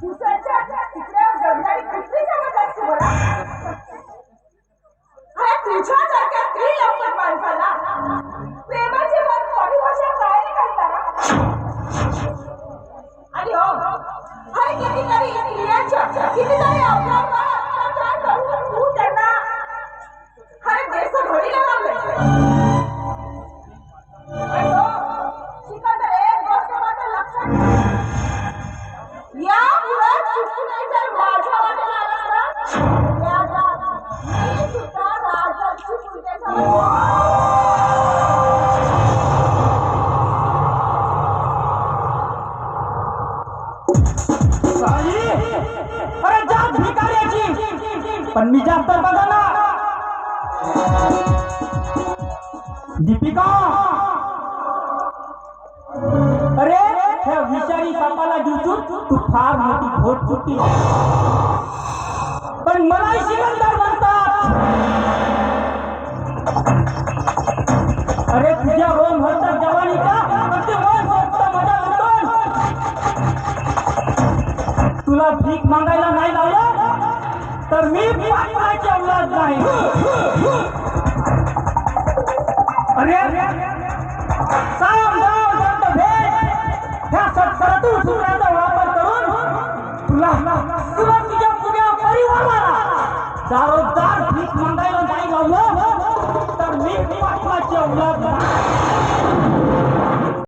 दुसऱ्याच्या तिकडे जगणारी कुठली समज असते बरं? अरे तुझ्यासारख्या स्त्री लवकर माणसाला प्रेमाची मन परिभाषा काय नाही करताना? आणि हो अरे कितीतरी स्त्रियांच्या कितीतरी अत्याचार करून तू त्यांना अरे देश घडीला लावले. आणि हो सिकंदर एक गोष्ट मात्र लक्षात ठेव. यापुढे चुकूनही जर माझ्या वाटेला आलास ना मी सुद्धा राजाची पूजा अरे जात भिकाऱ्याची पण मी जास्त बघा ना दीपिका. अरे ह्या विषारी सापाला दिवसून तू फार मोठी घोट फुटली पण मलाही सिकंदर म्हणतात. अरे तुझ्या रोम भरतात जवानीचा अगदी मन सोडतं माझ्या उठून. तुला भीक मागायला नाही लावलं तर मी पाटलाची औलाद नाही. अरे साम गाव दंड भेद ह्या सत्परातून सूत्राचा वापर करून तुला तुझ्या पुण्या परिवाराला दारोदार भीक मागायला नाही लावलं तर मी पाटलाची औलाद नाही.